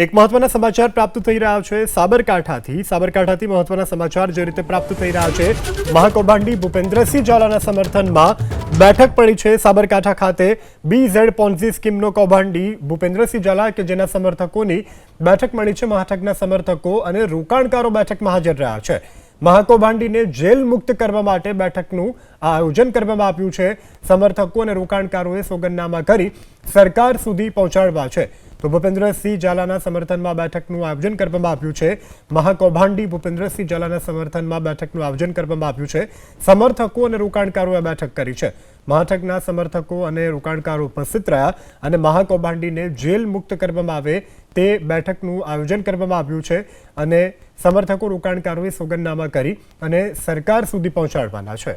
એક મહત્વના સમાચાર પ્રાપ્ત થઈ રહ્યા છે સાબરકાંઠાથી મહત્વના સમાચાર જે રીતે પ્રાપ્ત થઈ રહ્યા છે મહાકૌભાંડી ભૂપેન્દ્રસિંહ ઝાલાના સમર્થનમાં બેઠક પડી છે સાબરકાંઠા ખાતે BZ પોન્ઝી સ્કીમનો કૌભાંડી ભૂપેન્દ્રસિંહ ઝાલા કે જેના સમર્થકોની બેઠક મળી છે। મહાઠગના સમર્થકો અને રોકાણકારો બેઠકમાં હાજર રહ્યા છે। મહાકૌભાંડીને જેલ મુક્ત કરવા માટે બેઠકનું આયોજન કરવામાં આવ્યું છે। સમર્થકો અને રોકાણકારોએ સોગંદનામા કરી સરકાર સુધી પહોંચાડવા છે। તો ભૂપેન્દ્રસિંહ ઝાલાના સમર્થનમાં બેઠકનું આયોજન કરવામાં આવ્યું છે। મહાકૌભાંડી ભૂપેન્દ્રસિંહ ઝાલાના સમર્થનમાં બેઠકનું આયોજન કરવામાં આવ્યું છે। સમર્થકો અને રોકાણકારોએ બેઠક કરી છે। મહાઠગના સમર્થકો અને રોકાણકારો ઉપસ્થિત રહ્યા અને મહાકૌભાંડીને જેલ મુક્ત કરવામાં આવે તે બેઠકનું આયોજન કરવામાં આવ્યું છે અને સમર્થકો રોકાણકારોએ સોગંદનામા કરી અને સરકાર સુધી પહોંચાડવાના છે।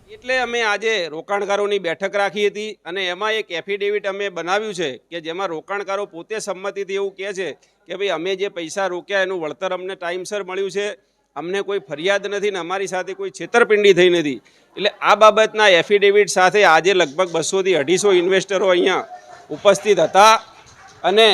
એટલે અમે આજે રોકાણકારોની બેઠક રાખી હતી અને એમાં એક એફિડેવિટ અમે બનાવ્યું છે કે જેમાં રોકાણકારો પોતે સંમતિથી એવું કહે છે કે ભાઈ અમે જે પૈસા રોક્યા એનું વળતર અમને ટાઈમસર મળ્યું છે, અમને કોઈ ફરિયાદ નથી ને અમારી સાથે કોઈ છેતરપિંડી થઈ નથી। એટલે આ બાબતના એફિડેવિટ સાથે આજે લગભગ 200 થી 250 ઇન્વેસ્ટરો અહીંયા ઉપસ્થિત હતા અને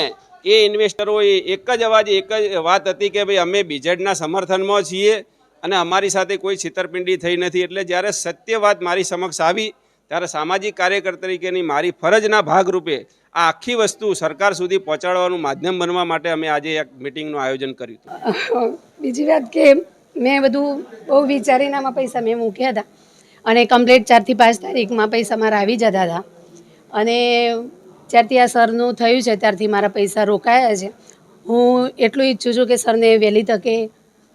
એ ઇન્વેસ્ટરોએ એક જ અવાજે એક જ વાત હતી કે ભાઈ અમે BZના સમર્થનમાં છીએ અને અમારી સાથે કોઈ છેતરપિંડી થઈ નથી। એટલે જ્યારે સત્ય વાત મારી સમક્ષ આવી ત્યારે સામાજિક કાર્યકર તરીકેની મારી ફરજના ભાગરૂપે આ આખી વસ્તુ સરકાર સુધી પહોંચાડવાનું માધ્યમ બનવા માટે અમે આજે એક મિટિંગનું આયોજન કર્યું હતું। બીજી વાત કે મેં બધું બહુ વિચારીને આમાં પૈસા મેં મૂક્યા હતા અને કમ્પ્લીટ 4 થી 5 તારીખમાં પૈસા મારા આવી જતા હતા અને જ્યારથી આ સરનું થયું છે ત્યારથી મારા પૈસા રોકાયા છે। હું એટલું ઈચ્છું છું કે સરને વહેલી તકે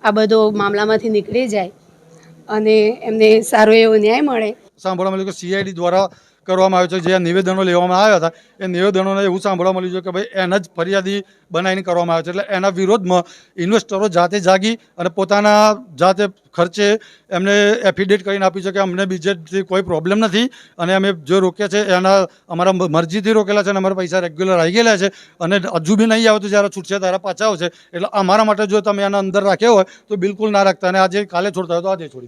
આ બધો મામલામાંથી નીકળી જાય અને એમને સારો એવો ન્યાય મળે। સાંભળવા મળ્યું કે CID દ્વારા કરવામાં આવ્યું છે, જે નિવેદનો લેવામાં આવ્યા હતા એ નિવેદનોને એવું સાંભળવા મળ્યું છે કે ભાઈ એના જ ફરિયાદી બનાવીને કરવામાં આવે છે। એટલે એના વિરોધમાં ઇન્વેસ્ટરો જાતે જાગી અને પોતાના જાતે ખર્ચે એમને એફિડેવિટ કરીને આપી છે કે અમને BZથી કોઈ પ્રોબ્લેમ નથી અને અમે જે રોક્યા છે એના અમારા મરજીથી રોકેલા છે અને અમારા પૈસા રેગ્યુલર આવી ગયેલા છે અને હજુ બી નહીં આવે તો જ્યારે છૂટશે ત્યારે પાછા આવશે। એટલે અમારા માટે જો તમે એના અંદર રાખ્યા હોય તો બિલકુલ ના રાખતા અને આજે કાલે છોડતા હોય તો આજે છોડી।